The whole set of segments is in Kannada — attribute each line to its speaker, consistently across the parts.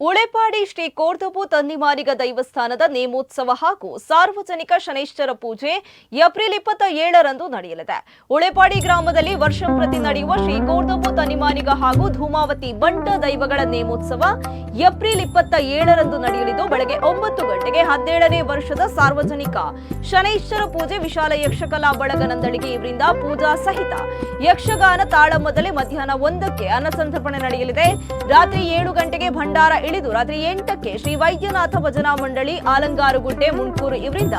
Speaker 1: ಉಳೆಪಾಡಿ ಶ್ರೀ ಕೋರ್ದಬ್ಬು ತನ್ನಿಮಾರಿಗ ದೈವಸ್ಥಾನದ ನೇಮೋತ್ಸವ ಹಾಗೂ ಸಾರ್ವಜನಿಕ ಶನೈಶ್ಚರ ಪೂಜೆ ಏಪ್ರಿಲ್ 27ರಂದು ನಡೆಯಲಿದೆ. ಉಳೆಪಾಡಿ ಗ್ರಾಮದಲ್ಲಿ ವರ್ಷಂಪ್ರತಿ ನಡೆಯುವ ಶ್ರೀ ಕೋರ್ದಬ್ಬು ತನ್ನಿಮಾರಿಗ ಹಾಗೂ ಧೂಮಾವತಿ ಬಂಟ ದೈವಗಳ ನೇಮೋತ್ಸವ ಏಪ್ರಿಲ್ 27ರಂದು ನಡೆಯಲಿದ್ದು ಬೆಳಗ್ಗೆ 9 ಗಂಟೆಗೆ 17ನೇ ವರ್ಷದ ಸಾರ್ವಜನಿಕ ಶನೈಶ್ಚರ ಪೂಜೆ ವಿಶಾಲ ಯಕ್ಷಕಲಾ ಬಳಗ ನಂದಳಿಗೆ ಇವರಿಂದ ಪೂಜಾ ಸಹಿತ ಯಕ್ಷಗಾನ ತಾಳಮದ್ದಲೆ ಮಧ್ಯಾಹ್ನ 1ಕ್ಕೆ ಅನ್ನಸಂತರ್ಪಣೆ ನಡೆಯಲಿದೆ. ರಾತ್ರಿ 7 ಗಂಟೆಗೆ ಭಂಡಾರ ಇಳಿದು ರಾತ್ರಿ 8ಕ್ಕೆ ಶ್ರೀ ವೈದ್ಯನಾಥ ಭಜನಾ ಮಂಡಳಿ ಆಲಂಗಾರುಗುಡ್ಡೆ ಮುನ್ಕೂರು ಇವರಿಂದ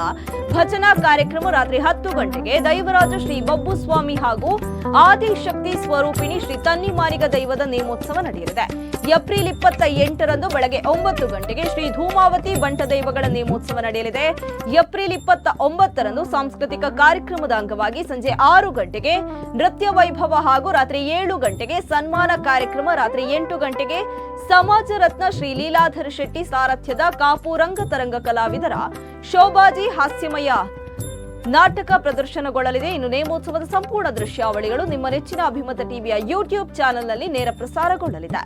Speaker 1: ಭಜನಾ ಕಾರ್ಯಕ್ರಮ. ರಾತ್ರಿ 10 ಗಂಟೆಗೆ ದೈವರಾಜ ಶ್ರೀ ಬಬ್ಬು ಸ್ವಾಮಿ ಹಾಗೂ ಆದಿಶಕ್ತಿ ಸ್ವರೂಪಿಣಿ ಶ್ರೀ ತನ್ನಿಮಾರಿಗ ದೈವದ ನೇಮೋತ್ಸವ ನಡೆಯಲಿದೆ. ಏಪ್ರಿಲ್ 28ರಂದು ಬೆಳಗ್ಗೆ 9 ಗಂಟೆಗೆ ಶ್ರೀ ಧೂಮಾವತಿ ಬಂಟ ದೈವಗಳ ನೇಮೋತ್ಸವ ನಡೆಯಲಿದೆ. ಏಪ್ರಿಲ್ 29ರಂದು ಸಾಂಸ್ಕೃತಿಕ ಕಾರ್ಯಕ್ರಮದ ಅಂಗವಾಗಿ ಸಂಜೆ 6 ಗಂಟೆಗೆ ನೃತ್ಯ ವೈಭವ ಹಾಗೂ ರಾತ್ರಿ 7 ಗಂಟೆಗೆ ಸನ್ಮಾನ ಕಾರ್ಯಕ್ರಮ. ರಾತ್ರಿ 8 ಗಂಟೆಗೆ ಸಮಾಜ ರತ್ನ ಶ್ರೀ ಲೀಲಾಧರ ಶೆಟ್ಟಿ ಸಾರಥ್ಯದ ಕಾಪು ರಂಗತರಂಗ ಕಲಾವಿದರ ಶೋಭಾಜಿ ಹಾಸ್ಯಮಯ ನಾಟಕ ಪ್ರದರ್ಶನಗೊಳ್ಳಲಿದೆ. ಇನ್ನು ನೇಮೋತ್ಸವದ ಸಂಪೂರ್ಣ ದೃಶ್ಯಾವಳಿಗಳು ನಿಮ್ಮ ನೆಚ್ಚಿನ ಅಭಿಮತ ಟಿವಿಯ ಯೂಟ್ಯೂಬ್ ಚಾನೆಲ್ನಲ್ಲಿ ನೇರ ಪ್ರಸಾರಗೊಳ್ಳಲಿದೆ.